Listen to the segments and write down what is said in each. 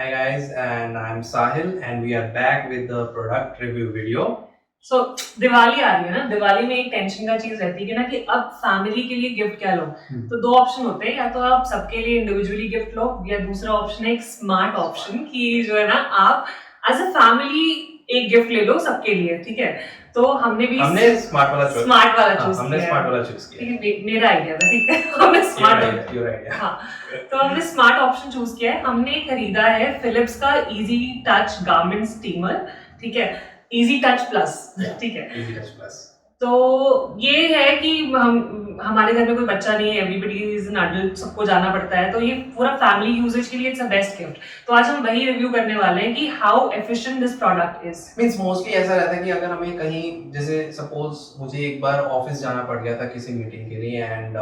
Hi guys, and I'm Sahil, and we are back with the product review video. So, Diwali आ रही है ना, दिवाली में एक टेंशन का चीज रहती है ना कि अब फैमिली के लिए गिफ्ट क्या लो। तो दो ऑप्शन होते हैं, या तो आप सबके लिए इंडिविजुअली गिफ्ट लो, या दूसरा ऑप्शन है एक स्मार्ट ऑप्शन कि जो है ना आप एज अ फैमिली एक गिफ्ट ले लो सबके लिए, ठीक है। तो हमने स्मार्ट वाला चूज हमने किया। स्मार्ट वाला चूज किया, ठीक है, मेरा आइडिया था, ठीक है। हमने स्मार्ट हाँ, तो हमने स्मार्ट ऑप्शन चूज किया है। हमने खरीदा है फिलिप्स का इजी टच गारमेंट स्टीमर, ठीक है, इजी टच प्लस, ठीक है, इजी टच प्लस। तो ये है कि हमारे घर में कोई बच्चा नहीं है, एवरीबडी इज एन अडल्ट, सबको जाना पड़ता है, तो ये पूरा फैमिली यूजेज के लिए इट्स अ बेस्ट गिफ्ट। तो आज हम वही रिव्यू करने वाले हैं कि how efficient this product is. Means mostly ऐसा रहता है कि अगर हमें कहीं, जैसे सपोज मुझे एक बार ऑफिस जाना पड़ गया था किसी मीटिंग के लिए, एंड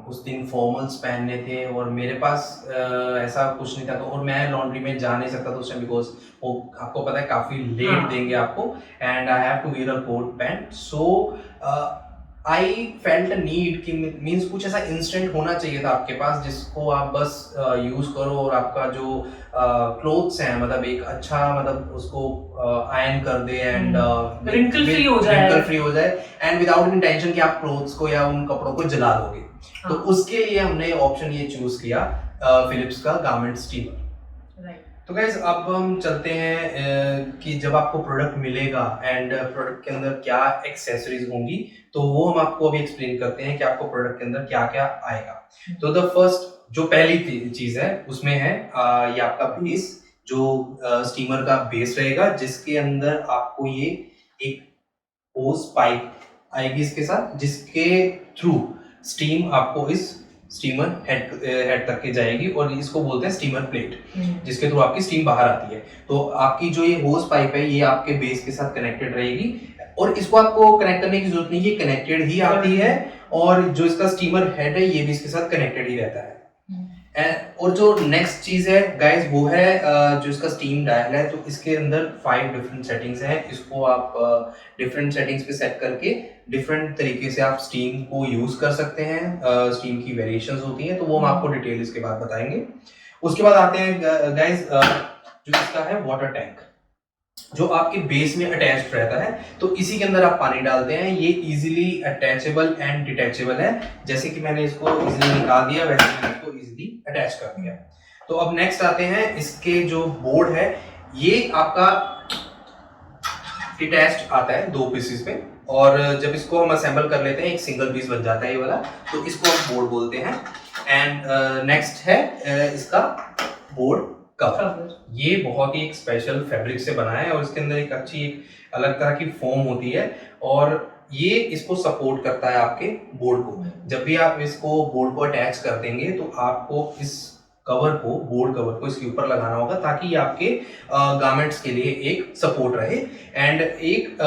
उस दिन फॉर्मल्स पहनने थे और मेरे पास ऐसा कुछ नहीं था, तो और मैं लॉन्ड्री में जा नहीं सकता था उस टाइम, बिकॉज वो आपको पता है काफ़ी लेट देंगे आपको, and I have to wear a coat pant. So I felt need कि मीन्स कुछ ऐसा इंस्टेंट होना चाहिए था आपके पास जिसको आप बस यूज करो और आपका जो क्लोथ्स हैं, मतलब एक अच्छा, मतलब उसको आयरन कर दे एंड रिंकल फ्री हो जाए एंड विदाउट इंटेंशन कि आप क्लोथ्स को या उन कपड़ों को जला दोगे। तो उसके लिए हमने ऑप्शन ये चूज किया, फिलिप्स का गारमेंट स्टीमर। तो गाइज अब हम चलते हैं कि जब आपको प्रोडक्ट मिलेगा एंड प्रोडक्ट के अंदर क्या एक्सेसरीज होंगी, तो वो हम आपको अभी एक्सप्लेन करते हैं कि आपको प्रोडक्ट के अंदर क्या क्या आएगा। तो द फर्स्ट जो पहली चीज है उसमें है ये आपका बेस, जो स्टीमर का बेस रहेगा, जिसके अंदर आपको ये एक होस पाइप आएगी इसके साथ, जिसके थ्रू स्टीम आपको इस स्टीमर हेड तक के जाएगी, और इसको बोलते हैं स्टीमर प्लेट, जिसके थ्रू आपकी स्टीम बाहर आती है। तो आपकी जो ये होस पाइप है ये आपके बेस के साथ कनेक्टेड रहेगी, और इसको आपको कनेक्ट करने की जरूरत नहीं, ये कनेक्टेड ही आती है, और जो इसका स्टीमर हेड है ये भी इसके साथ कनेक्टेड ही रहता है। और जो नेक्स्ट चीज है गाइस वो है जो इसका स्टीम डायल है, तो इसके अंदर 5 डिफरेंट सेटिंग्स हैं। इसको आप डिफरेंट सेटिंग्स पे सेट करके डिफरेंट तरीके से आप स्टीम को यूज कर सकते हैं। स्टीम की वेरिएशंस होती हैं, तो वो हम आपको डिटेल इसके बाद बताएंगे। उसके बाद आते हैं गाइस जो इसका है वाटर टैंक, जो आपके बेस में अटैच्ड रहता है। तो इसी के अंदर आप पानी डालते हैं, ये इजीली अटैचेबल एंड डिटैचेबल है। जैसे कि मैंने इसको इजीली निकाल दिया, वैसे मैंने इसको इजीली अटैच कर दिया। तो अब नेक्स्ट आते हैं, इसके जो बोर्ड है ये आपका डिटैच्ड आता है 2 पीसेस में, और जब इसको हम असेंबल कर लेते हैं एक सिंगल पीस बन जाता है ये वाला, तो इसको हम बोर्ड बोलते हैं। एंड नेक्स्ट है इसका बोर्ड कवर। ये बहुत ही एक स्पेशल फैब्रिक से बना है, और इसके अंदर एक अच्छी एक अलग तरह की फोम होती है, और ये इसको सपोर्ट करता है आपके बोर्ड को। जब भी आप इसको बोर्ड को अटैच कर देंगे तो आपको इस कवर को, बोर्ड कवर को इसके ऊपर लगाना होगा, ताकि ये आपके गारमेंट्स के लिए एक सपोर्ट रहे। एंड एक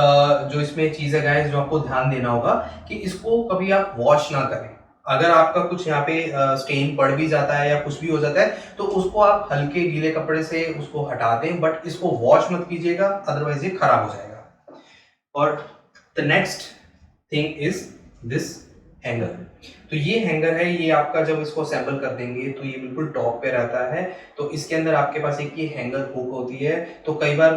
जो इसमें चीज है गाइस, जो आपको ध्यान देना होगा कि इसको कभी आप वॉश ना करें। अगर आपका कुछ यहाँ पे स्टेन पड़ भी जाता है या कुछ भी हो जाता है, तो उसको आप हल्के गीले कपड़े से उसको हटा दें, बट इसको वॉश मत कीजिएगा, अदरवाइज ये खराब हो जाएगा। और the next thing is this hanger. तो ये हैंगर है, ये आपका जब इसको असेंबल कर देंगे तो ये बिल्कुल टॉप पे रहता है। तो इसके अंदर आपके पास एक ये हैंगर हुक होती है। तो कई बार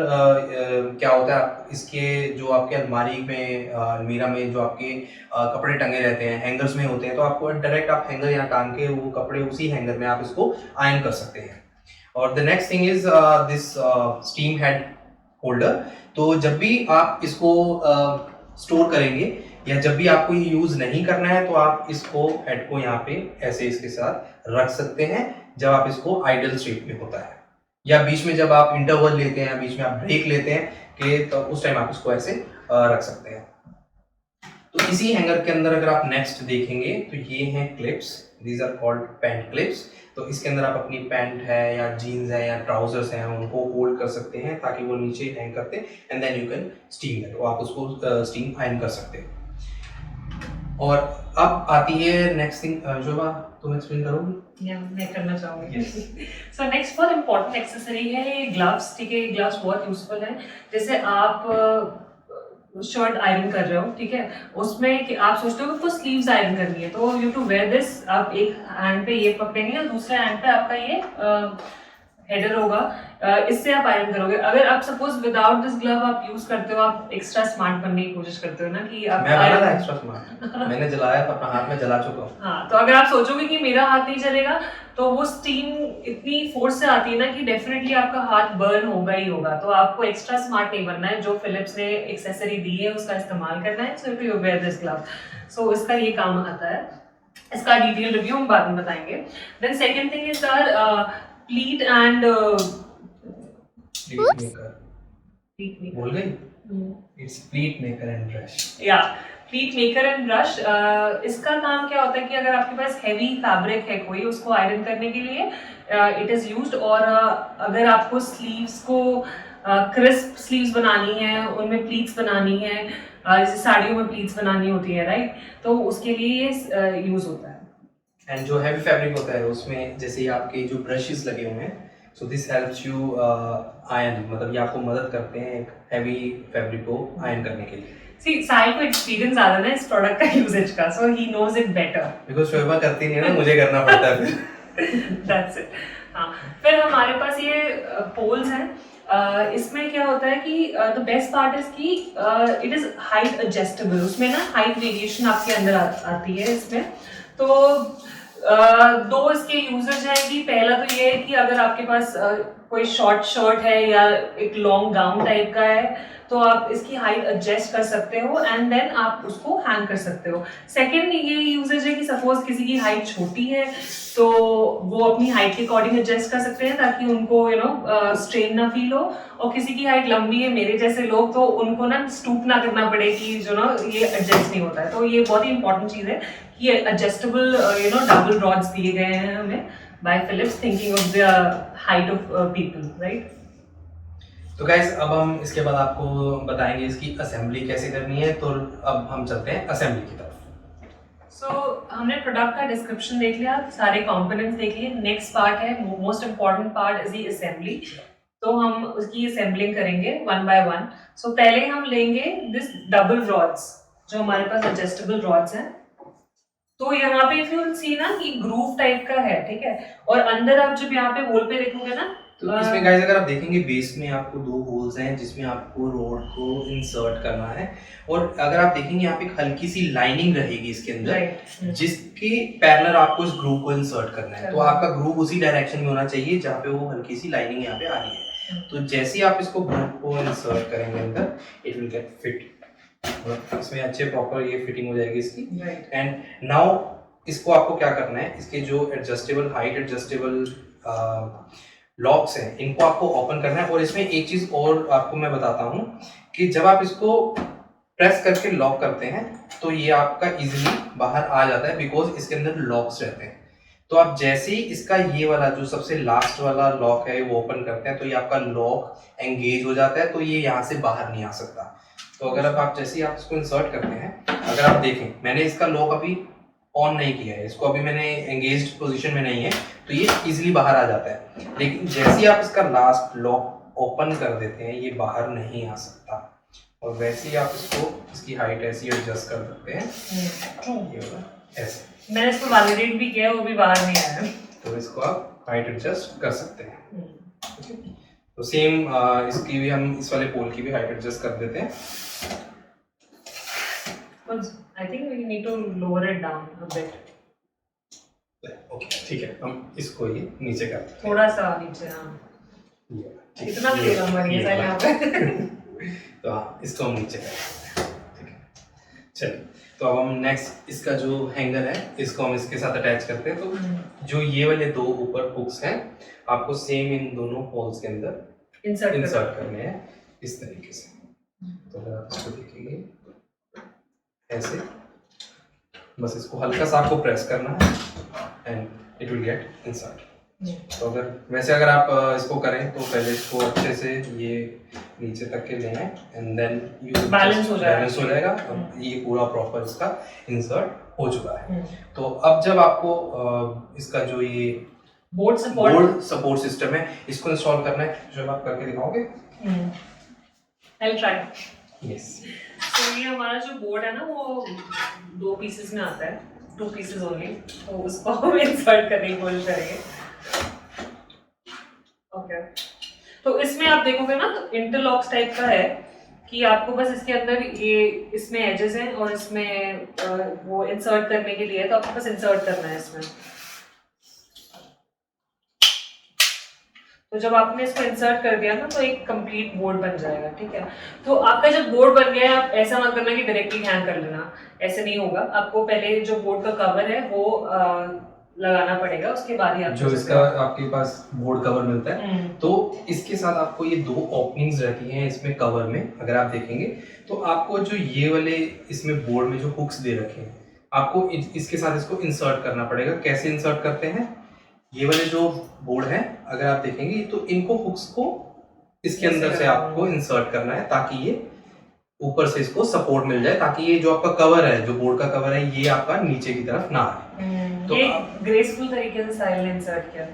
क्या होता है, इसके जो आपके अलमारी में, अलमीरा में जो आपके कपड़े टंगे रहते हैं हैंगर्स में होते हैं, तो आपको डायरेक्ट आप हैंगर यहाँ टांग के वो कपड़े उसी हैंगर में आप इसको आयरन कर सकते हैं। और the next thing is this steam head holder. तो जब भी आप इसको स्टोर करेंगे या जब भी आपको ये यूज नहीं करना है, तो आप इसको हेड को यहाँ पे ऐसे इसके साथ रख सकते हैं, जब आप इसको आइडल स्टेट में होता है, या बीच में जब आप इंटरवल लेते हैं, बीच में आप ब्रेक लेते हैं कि तो उस टाइम आप इसको ऐसे रख सकते हैं। तो इसी हैंगर के अंदर अगर आप नेक्स्ट देखेंगे तो ये हैं clips, these are called pant clips. तो इसके अंदर आप अपनी पैंट है या जीन्स है या ट्राउजर्स हैं उनको होल्ड कर सकते हैं, ताकि वो नीचे हैंग करते हैं, and then you can steam that, तो आप उसको स्टीम आयरन कर सकते हैं। और अब आती है नेक्स्ट थिंग, शोभा तुम एक्सप्लेन करोगी? या मैं करना चाहूंगी। सो नेक्स्ट बहुत इंपॉर्टेंट एक्सेसरी है ग्लव्स, ठीक है। ग्लव्स बहुत यूजफुल है। जैसे आप शर्ट आयरन कर रहे हो, ठीक है, उसमें कि आप सोचते हो कि आपको स्लीव्स आयरन करनी है, तो यू टू वेयर दिस। आप एक हैंड पे ये पकड़ेंगे और दूसरे हैंड पे आपका ये हेडर होगा, इससे आप आयरन करोगे। अगर आप सपोज विदाउट दिस ग्लव आप यूज करते हो, आप एक्स्ट्रा स्मार्ट बनने की कोशिश करते हो ना कि आप मैं बना था एक्स्ट्रा स्मार्ट, मैंने जलाया था, अपना हाथ में जला चुका हूँ। हाँ, तो अगर आप सोचोगे कि मेरा हाथ नहीं चलेगा, तो वो स्टीम इतनी फोर्स से आती है ना कि डेफिनेटली आपका हाथ बर्न होगा ही होगा। तो आपको एक्स्ट्रा स्मार्ट नहीं बनना है, जो फिलिप्स ने एक्सेसरी दी है उसका इस्तेमाल करना है। So if you wear this glove, so इसका ये काम आता है। इसका डिटेल रिव्यू हम बाद में बताएंगे। Then second thing is our pleat and बोल गई, it's pleat maker and brush. या प्लीट मेकर एंड ब्रश, इसका काम क्या होता है कि अगर आपके पास हैवी फैब्रिक है कोई, उसको आयरन करने के लिए इट इज यूज्ड। और अगर आपको स्लीव्स को क्रिस्प स्लीव्स बनानी है, उनमें प्लीट्स बनानी है, जैसे साड़ियों में प्लीट्स बनानी होती है, राइट, तो उसके लिए ये यूज होता है। एंड जो हैवी फैब्रिक होता है उसमें जैसे ये आपके जो ब्रशेस लगे हुए हैं, so this helps you iron, मतलब ये आपको मदद करते हैं एक हैवी फैब्रिक को आयरन करने के लिए। सी साहिल को एक्सपीरियंस ज़्यादा ना इस प्रोडक्ट का यूजेज का, so he knows it better. Because Shoaiba करती नहीं है ना, मुझे करना पड़ता है फिर। That's it. हाँ, फिर हमारे पास ये पोल्स हैं। इसमें क्या होता है कि द बेस्ट पार्ट इज कि इट इज हाइट एडजस्टेबल। उसमें ना हाइट वेरिएशन आपके अंदर आती है इसमें। तो दो इसके यूजेज है कि पहला तो ये है कि अगर आपके पास कोई शॉर्ट शर्ट है या एक लॉन्ग गाउन टाइप का है, तो आप इसकी हाइट एडजस्ट कर सकते हो एंड देन आप उसको हैंग कर सकते हो। सेकंड ये यूजेज है कि सपोज किसी की हाइट छोटी है, तो वो अपनी हाइट के अकॉर्डिंग एडजस्ट कर सकते हैं ताकि उनको स्ट्रेन ना फील हो। और किसी की हाइट लंबी है, मेरे जैसे लोग, तो उनको ना स्टूप ना करना पड़े कि जो ना ये एडजस्ट नहीं होता है। तो ये बहुत ही इंपॉर्टेंट चीज़ है कि एडजस्टेबल डबल रॉड्स दिए गए हैं हमें by Philips, thinking of the height of people, right. तो गाइस अब हम इसके बाद आपको बताएंगे इसकी असेंबली कैसे करनी है। तो अब हम चलते हैं असेंबली की तरफ। सो हमने प्रोडक्ट का डिस्क्रिप्शन देख लिया, सारे कंपोनेंट्स देख लिए। नेक्स्ट पार्ट है, most important part is the assembly. तो हम उसकी असेंबलिंग करेंगे वन बाय वन। सो पहले हम लेंगे दिस डबल रॉड्स, जो हमारे पास एडजस्टेबल रॉड्स हैं। तो यहाँ पे इफ यू सी ना कि ग्रूव टाइप का है, ठीक है, और अंदर आप जब यहाँ पे होल पे देखोगे ना, तो इसमें गाइस अगर आप देखेंगे बेस में आपको दो होल्स हैं जिसमें आपको रोड को इंसर्ट करना है। और अगर आप देखेंगे यहाँ पे एक हल्की सी लाइनिंग रहेगी इसके अंदर, जिसके पैरेलल आपको इस ग्रूव को इंसर्ट करना है। तो आपका ग्रूव उसी डायरेक्शन में होना चाहिए जहाँ पे वो हल्की सी लाइनिंग यहाँ पे आ रही है। तो जैसे ही आप इसको ग्रूव को इंसर्ट करेंगे अंदर, इट विल गेट फिट, इसमें अच्छे प्रॉपर ये फिटिंग हो जाएगी इसकी। एंड नाउ इसको आपको क्या करना है, इसके जो एडजस्टेबल हाइट एडजस्टेबल लॉक्स हैं, इनको आपको ओपन करना है। और इसमें एक चीज और आपको मैं बताता हूँ कि जब आप इसको प्रेस करके लॉक करते हैं तो ये आपका इजीली बाहर आ जाता है, बिकॉज इसके अंदर लॉक्स रहते हैं। तो आप जैसे ही इसका ये वाला जो सबसे लास्ट वाला लॉक है वो ओपन करते हैं, तो ये आपका लॉक एंगेज हो जाता है, तो ये यहाँ से बाहर नहीं आ सकता। तो अगर आप जैसे ही आप इसको इंसर्ट करते हैं, अगर आप देखें मैंने इसका लॉक अभी ऑन नहीं किया है, इसको अभी मैंने एंगेज्ड पोजीशन में नहीं है, तो ये इजीली बाहर आ जाता है। लेकिन जैसे ही आप इसका लास्ट लॉक ओपन कर देते हैं, ये बाहर नहीं आ सकता। और वैसे ही आप इसको इसकी हाइट ऐसी एडजस्ट कर सकते हैं, ये वाला ऐसे। मैंने इसको वैलिडेट भी किया, वो भी बाहर नहीं आया। तो इसको आप हाइट एडजस्ट कर सकते हैं। तो सेम इसकी भी हम इस वाले पोल की भी हाइट एडजस्ट कर देते हैं। I think we need to lower it down a bit. Okay ठीक है, हम इसको ये नीचे करते हैं, थोड़ा सा नीचे। हाँ, इतना भी होगा हमारे साइड यहाँ पे। तो हाँ, इसको हम नीचे करते हैं, ठीक है। चलिए, तो अब हम नेक्स्ट इसका जो हैंगर है इसको हम इसके साथ अटैच करते हैं। तो जो ये वाले दो ऊपर हुक्स हैं, आपको सेम इन दोनों होल्स के अंदर इंसर्ट करने हैं इस तरीके से। तो अगर आप इसको देखेंगे ऐसे, बस इसको हल्का सा आपको प्रेस करना है and it will get insert. तो अगर आप इसको करें तो पहले इसको अच्छे से ये नीचे तक के लें एंड देन यू बैलेंस हो जाएगा। अब ये पूरा प्रॉपर इसका इंसर्ट हो चुका है। तो अब जब आपको इसका जो ये बोर्ड सपोर्ट सिस्टम है इसको इंस्टॉल करना है, जब आप करके दिखाओगे। I'll try. Yes. तो ये हमारा जो बोर्ड है ना वो 2 पीसेस में आता है, 2 पीसेस ओनली। तो उसको हम इंसर्ट करने की कोशिश करेंगे। ओके, तो इसमें आप देखोगे ना तो इंटरलॉक्स टाइप का है कि आपको बस इसके अंदर ये इसमें एजेस हैं और इसमें वो इंसर्ट करने के लिए है, तो आपको बस इंसर्ट करना है इसमें। तो जब आपने इसको इंसर्ट कर दिया ना तो एक कंप्लीट बोर्ड बन जाएगा, ठीक है। तो आपका जब बोर्ड बन गया है, आप ऐसा मत करना कि डायरेक्टली हैंग कर लेना, ऐसे नहीं होगा। आपको पहले जो बोर्ड का कवर है वो लगाना पड़ेगा, उसके बाद ही आप जो इसका आपके पास बोर्ड कवर मिलता है, तो इसके साथ आपको ये 2 ओपनिंग्स रहती हैं इसमें कवर में। अगर आप देखेंगे तो आपको जो ये वाले इसमें बोर्ड में जो हुक्स दे रखे हैं, आपको इसके साथ इसको इंसर्ट करना पड़ेगा। कैसे इंसर्ट करते हैं, ये वाले जो बोर्ड है अगर आप देखेंगे तो इनको हुक्स को इसके अंदर से आपको इंसर्ट करना है ताकि ये ऊपर से इसको सपोर्ट मिल जाए, ताकि ये जो आपका कवर है, जो बोर्ड का कवर है, ये आपका नीचे की तरफ ना आए। तो ये ग्रेसफुल तरीके से साहिल ने इंसर्ट किया।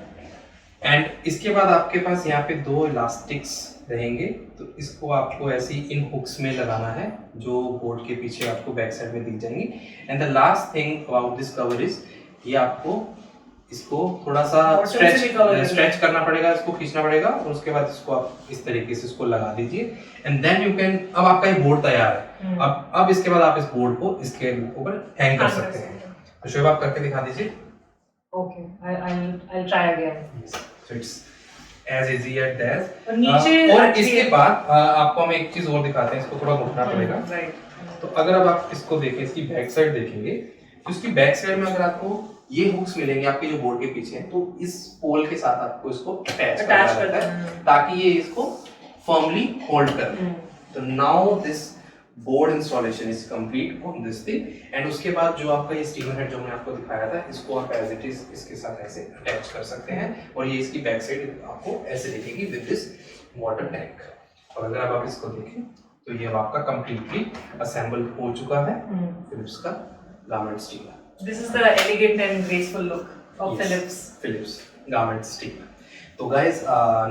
एंड इसके बाद आपके पास यहाँ पे 2 इलास्टिक्स रहेंगे, तो इसको आपको ऐसे ही इन हुक्स में लगाना है जो बोर्ड के पीछे आपको बैक साइड में दिख जाएंगी। And the last thing about this cover is, ये आपको इसको थोड़ा सा स्ट्रेच करना पड़ेगा, इसको खींचना पड़ेगा और उसके बाद इसको आप इस तरीके से इसको लगा दीजिए। एंड देन यू कैन, अब आपका ये बोर्ड तैयार है। अब इसके बाद आप इस बोर्ड को इसके ऊपर हैंग कर सकते हैं। तो शोएब आप करके दिखा दीजिए। Okay, I'll try again. So it's as easy as that. और नीचे और इसके बाद आपको हम एक चीज और दिखाते हैं, इसको थोड़ा घुटना पड़ेगा। राइट। तो अगर अब आप इसको देखें, इसकी बैक साइड देखेंगे तो इसकी बैक साइड में अगर आपको ये हुक्स मिलेंगे आपके जो बोर्ड के पीछे हैं, तो इस पोल के साथ आपको इसको अटैच करना रहता है ताकि ये इसको फर्मली होल्ड कर ले। तो now this board installation is complete on this thing. And उसके बाद जो आपका ये स्टीमर हेड जो मैंने आपको दिखाया था, इसको आप एज इट इज इसके साथ ऐसे अटैच कर सकते हैं और ये इसकी बैक साइड आपको ऐसे दिखेगी विद दिस वाटर टैंक। और अगर आप इसको देखें तो ये अब आपका कंप्लीटली असेंबल हो चुका है फिलिप्स का garment steamer. This is the elegant and graceful look of Philips garment steamer. तो guys,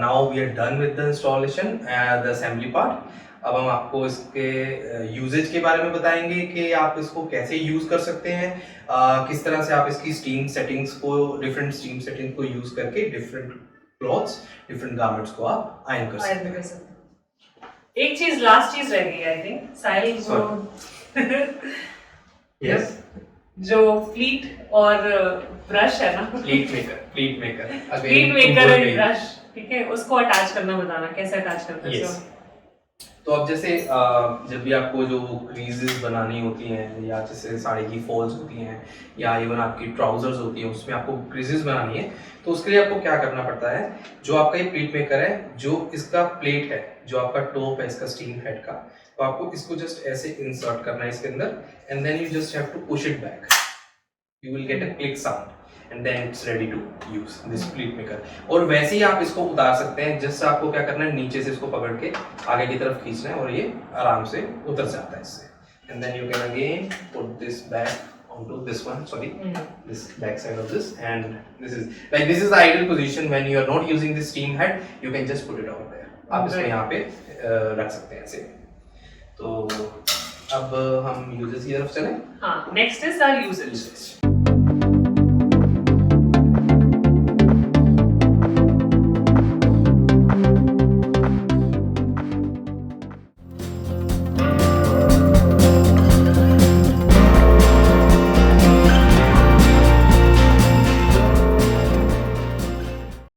now we are done with the installation, the assembly part. अब हम आपको इसके यूजेज के बारे में बताएंगे कि आप इसको कैसे यूज कर सकते हैं, किस तरह से आप इसकी स्टीम सेटिंग्स को, डिफरेंट स्टीम सेटिंग्स को यूज करके डिफरेंट क्लॉथ्स, डिफरेंट गारमेंट्स को आप आयरन कर सकते हैं। एक चीज, लास्ट चीज रह गई आई थिंक, साहिल को यस जो फ्लीट और ब्रश है ना, फ्लीट मेकर एंड ब्रश, ठीक है, उसको अटैच करना बताना, कैसे अटैच करते हैं। तो अब जैसे जब भी आपको जो क्रीजेस बनानी होती हैं, या जैसे साड़ी की फॉल्स होती हैं, या इवन आपकी ट्राउजर्स होती हैं, उसमें आपको क्रीजेस बनानी है, तो उसके लिए आपको क्या करना पड़ता है, जो आपका ये प्लीट मेकर है, जो इसका प्लेट है, जो आपका टॉप है इसका स्टीम हेड का, तो आपको इसको जस्ट ऐसे इंसर्ट करना है इसके अंदर, and then you just have to push it back, you will get a click sound and then it's ready to use this pleat maker. और वैसे ही आप इसको उतार सकते हैं, जस्ट आपको क्या करना है, नीचे से इसको पकड़ के आगे की तरफ खींचना है और ये आराम से उतर जाता है इससे। And then you can again put this back onto this one, this back side of this, and this is the ideal position when you are not using the steam head, you can just put it over there. आप इसको यहाँ पे रख सकते हैं ऐसे। तो अब हम यूजेस की तरफ चलें। हाँ, next is our usage.